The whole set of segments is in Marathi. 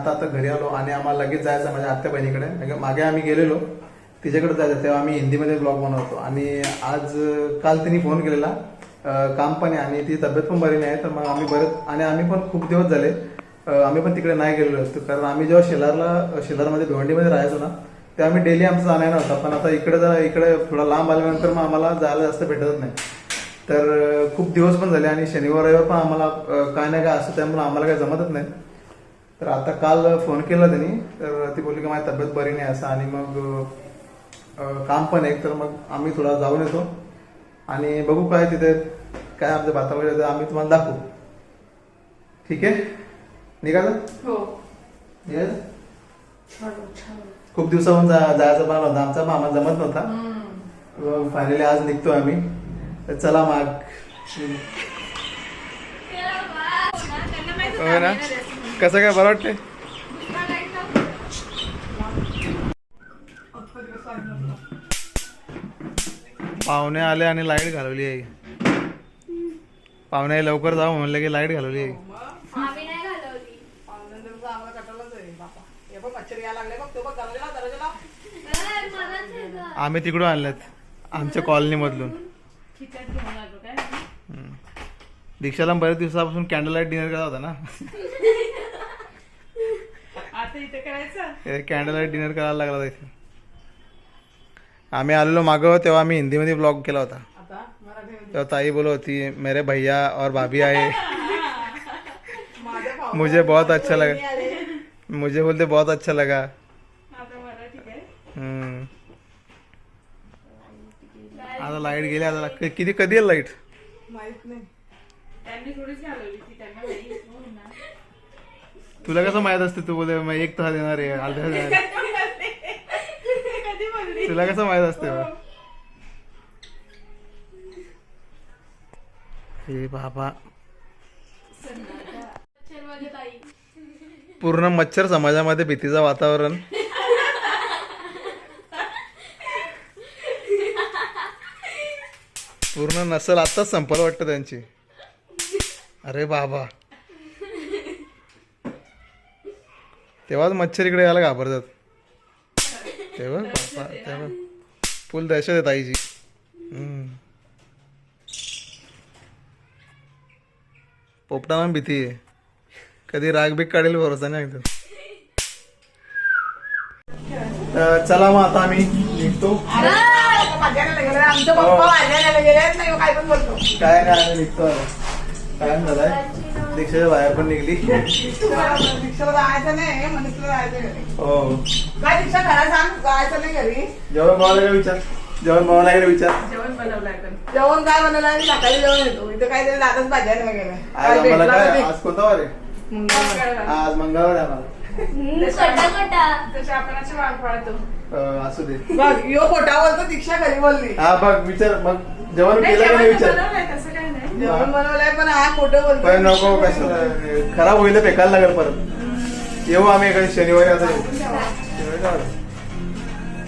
आता घरी आलो आणि आम्हाला लगेच जायचं माझ्या आत्या बहिणीकडे. मागे आम्ही गेलेलो तिच्याकडे जायचं, तेव्हा आम्ही हिंदीमध्ये ब्लॉग बनवतो. आणि आज काल तिने फोन केलेला, काम पण आहे आणि ती तब्येत पण बरी नाही. तर मग आम्ही पण खूप दिवस झाले आम्ही पण तिकडे नाही गेलेलो असतो. कारण आम्ही जेव्हा शेलारमध्ये भिवंडीमध्ये राहायचो ना, तेव्हा आम्ही डेली आमचं जाणं नव्हता. पण आता इकडे थोडा लांब आल्यानंतर मग आम्हाला जायला जास्त भेटत नाही. तर खूप दिवस पण झाले आणि शनिवार रविवार पण आम्हाला काय ना काय असतं, त्यामुळे आम्हाला काही जमतच नाही. तर आता काल फोन केला त्यांनी, तर ती बोलली की माझी तब्येत बरी नाही असं, आणि मग काम पण आहे. तर मग आम्ही थोडा जाऊन येतो आणि बघू काय तिथे काय आमचं वातावरण आम्ही तुम्हाला दाखवू. ठीक आहे, निघालं? हो. खूप दिवसाहून जायचं प्लॅन होता आमचा, मामा जमत नव्हता. फायनली आज निघतो आम्ही. तर चला मग. हो ना, कसं काय बरं वाटतंय? पाहुणे आले आणि लाईट घालवली आहे. पाहुणे लवकर जाऊ म्हणलं की लाईट घालवली आहे. आम्ही तिकडून आणल्यात आमच्या कॉलनी मधून. दीक्षाला बरेच दिवसापासून कॅन्डल लाईट डिनर करत होता ना. कॅन्डल लाईट डिनर करायला लागला इथे. आम्ही आलेलो मागं तेव्हा आम्ही हिंदीमध्ये ब्लॉग केला होता. तेव्हा ताई बोलत होती मेरे भैया और भाभी आए, मुझे बहुत अच्छा लगा. मुझे बोलते बहुत अच्छा लगा. आता लाईट गेली. आता किती कधी आहे लाईट माहित नाही. तुला कसं माहित असते? तू बोले मग एक तास देणार आहे, अर्धा देणार. तुला कसं माहित असते? हे बाबा, पूर्ण मच्छर समाजामध्ये भीतीचं वातावरण. पूर्ण नसल आताच संपल वाटतं त्यांची. अरे बाबा, तेव्हाच मच्छर इकडे यायला घाबरतात. तेव्हा बाबा, तेव्हा फुल दहशत आहे ताईची. पोपटाला भीती आहे, कधी राग बीक काढेल भरोसा नाही. चला मग आता आम्ही निघतो. काय नाही, आम्ही निघतो. टाइम झालाय, दीक्षाच्या बाहेर पण निघली. दीक्षाला जायचं नाही, मनीषला जायचं घरी. हो काय दीक्षा घरात सांग, जायचं नाही घरी. जेवण बनवलं विचार. जेवण बनवलं विचार. जेवण बनवलंय. जेवण काय बनवलं आहे? सकाळी जेवण येतो इथं. काय तरी दातच भाज्या वगैरे. आज कोणता वार आहे? आज मंगळवार आहे आम्हाला. असू दे. बघ यो खोटा बोलतो, दीक्षा घरी बोलली. हा बघ, विचार मग जेवण केलं का नाही विचार. जेवण बनवलंय पण हा खोटं बोलतो. पण नको, कसं खराब होईल, फेकायला लागेल परत. येऊ आम्ही एखाद्या शनिवारी. आता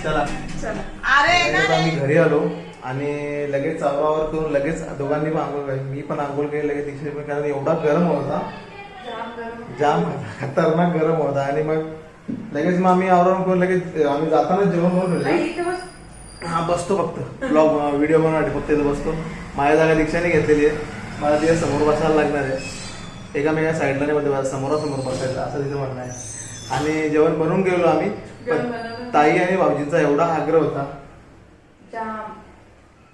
चला. अरे आम्ही घरी आलो आणि लगेच चावरावर करून लगेच दोघांनी पण आंघोळ केली. मी पण आंघोळ केली लगेच, दीक्षित पण. कारण एवढा गरम होता, जाम खतरनाक गरम होता. आणि मग लगेच मग आम्ही आवरण करून लगेच आम्ही जाताना जेवण बनवलं. हा बसतो फक्त ब्लॉग व्हिडिओ बनवण्यासाठी, फक्त इथं बसतो. माझ्या जागा दीक्षाने घेतलेली आहे. मला तिथे समोर बसायला लागणार आहे. एकामेका साईडला नाही मध्ये समोरासमोर बसायचं असं तिथं म्हणणं आहे. आणि जेवण बनवून गेलो आम्ही. ताई आणि भाऊजींचा एवढा आग्रह होता,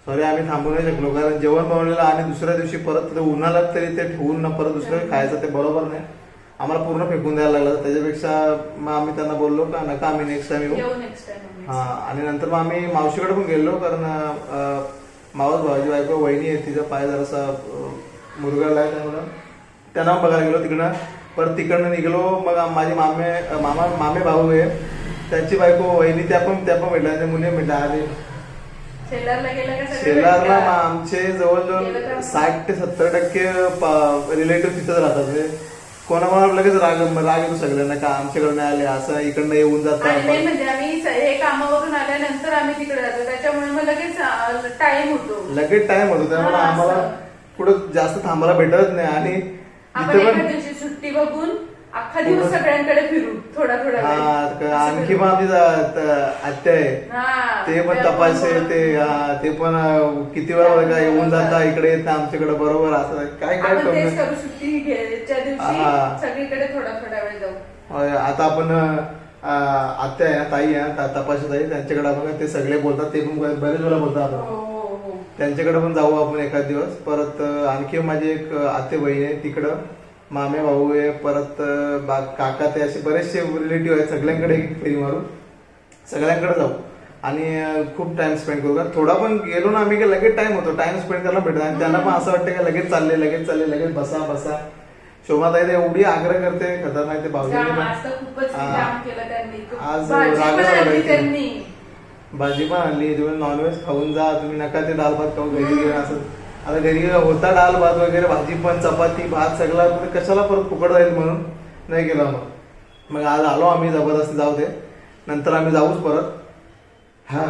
सॉरी आम्ही थांबू नाही शकलो. कारण जेवण बनवलेलं आणि दुसऱ्या दिवशी परत उन्हाला तरी ते ठेवून न परत दुसरं खायचं ते बरोबर नाही. आम्हाला पूर्ण फेकून द्यायला लागलं. त्याच्यापेक्षा मग आम्ही त्यांना बोललो का नका, आम्ही नेक्स्ट टाइम येऊ. हा, आणि नंतर मग आम्ही मावशीकडे पण गेलो. कारण मावस भावाची बायको वहिनी आहे, तिचा पाय जरासा मुरगळला आहे, त्यामुळं त्यांना बघायला गेलो तिकडनं. परत तिकडनं निघलो. मग माझे मामे भाऊ आहे, त्यांची बायको वहिनी त्या पण भेटल्या, मुली भेटल्या. आणि शेलारला आमचे जवळजवळ 60 ते 70% रिलेटिव्ह तिथंच राहतात. म्हणजे कोणाकोणाला लगेच राग येतो सगळ्यांना का आमच्याकडे नाही आले, असं इकडनं येऊन जातात. म्हणजे आम्ही हे कामावरून आल्यानंतर आम्ही तिकडे जातो, त्याच्यामुळे मग लगेच टाइम होतो. त्यामुळे आम्हाला कुठं जास्त थांबायला भेटत नाही. आणि आपण एका दिवशी सुट्टी बघून अख्खा दिवस सगळ्यांकडे फिरू थोडा थोडा वेळ. हा असं आणखी करू. पण आमची आत्या आहे हा, ते पण त्या तपासते पण- ते पण किती वेळा बघा येऊन जाता इकडे येत नाही आमच्याकडे बरोबर असं काय काय आपण तेच कमी करू सुट्टी घ्यायच्या दिवशी हा. सगळीकडे थोडा थोडा वेळ जाऊ. आता आपण आत्या आहे ना ताई आहे ना तपाशी ताई त्यांच्याकडे आपण ते सगळे बोलतात ते पण बरेच वेळा बोलतात हो आपण हो हो त्यांच्याकडे पण जाऊ आपण एखाद दिवस परत आणखी माझी एक आते बहीण आहे तिकडं मामे भाऊ आहे परत काका ते असे बरेचसे रिलेटिव्ह आहेत सगळ्यांकडे एक फेरी मारून सगळ्यांकडे जाऊ आणि खूप टाइम स्पेंड करू कारण थोडा पण गेलो ना आम्ही की लगेच टाइम होतो टाइम स्पेंड करायला भेटत आणि त्यांना पण असं वाटतं की लगेच चालले लगेच बसा बसा शोभाताई तर एवढी आग्रह करते खतरनाक ते भाऊजींनी जाम, पण आज तर खूपच हा. जाम केलं त्यांनी. आज भाजी पण रागाला आणली लागायची. त्यांनी. भाजी पण आणली तुम्ही नॉनव्हेज खाऊन जा तुम्ही नका ते डाल भात खाऊ घरी घेऊन असं आता घरी होता डाल भात वगैरे भाजी पण चपाती भात सगळा कशाला परत फुकट जाईल म्हणून नाही गेलो मग आज आलो आम्ही जबरदस्ती जाऊ दे नंतर आम्ही जाऊच परत हा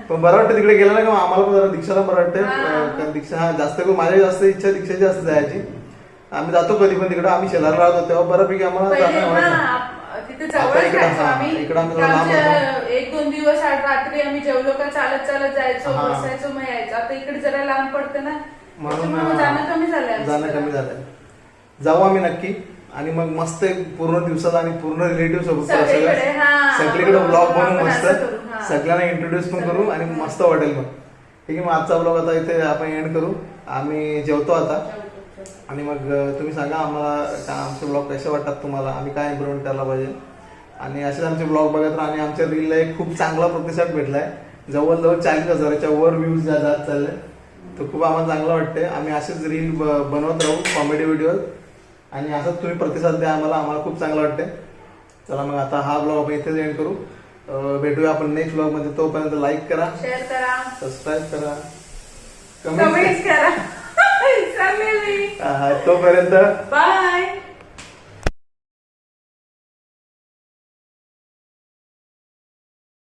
पण बरं वाटतं तिकडे गेलं ना का आम्हाला पण जरा दीक्षाला बरं वाटतं कारण दीक्षा हा जास्त करून माझी जास्त इच्छा दीक्षाची जास्त जायची आम्ही जातो कधी पण तिकडे आम्ही शेलार राहतो तेव्हा बऱ्यापैकी आम्हाला पहिले जाणं ना, व्हायचं. तिथे आता जवळच इकडं- राहायचो हा, आम्ही. इकडं आम्ही जरा लांब आमच्या 1-2 दिवस रात्री आम्ही जेवलो का चालत चालत जायचो हा. बसायचो मग यायचो आता इकडे जरा लांब पडतं ना म्हणून त्याच्यामुळे जाणं कमी झालंय जाणं कमी झालंय जाऊ आम्ही नक्की आणि मग मस्त एक पूर्ण दिवसात आणि पूर्ण रिलेटिव्ह सोबत सगळीकडे, हा. सगळीकडे ब्लॉग बनवू आपण मस्त असं करू, हा. सगळ्यांना इंट्रोड्यूस पण करू आणि मस्त वाटेल मग ठीक आहे मग आजचा ब्लॉग आता इथे आपण एंड करू आम्ही जेवतो आता आणि मग तुम्ही सांगा आम्हाला आमचे ब्लॉग कसे वाटतात तुम्हाला आम्ही काय इम्प्रुव्हमेंट करायला पाहिजे आणि असेच आमचे ब्लॉग बघत राहा आणि आमच्या रीलला एक खूप चांगला प्रतिसाद भेटलाय जवळजवळ 40,000च्या वर व्ह्यूज जात चालले तर खूप आम्हाला चांगलं वाटतंय आम्ही असेच रील बनवत राहू कॉमेडी व्हिडिओ आणि असंच तुम्ही प्रतिसाद द्या आम्हाला खूप चांगलं वाटतंय चला मग आता हा ब्लॉग आपण इथेच एंड करू भेटूया आपण नेक्स्ट ब्लॉग मध्ये तोपर्यंत लाईक करा शेअर करा सबस्क्राईब करा कमेंट करा विसरले मी. तोपर्यंत बाय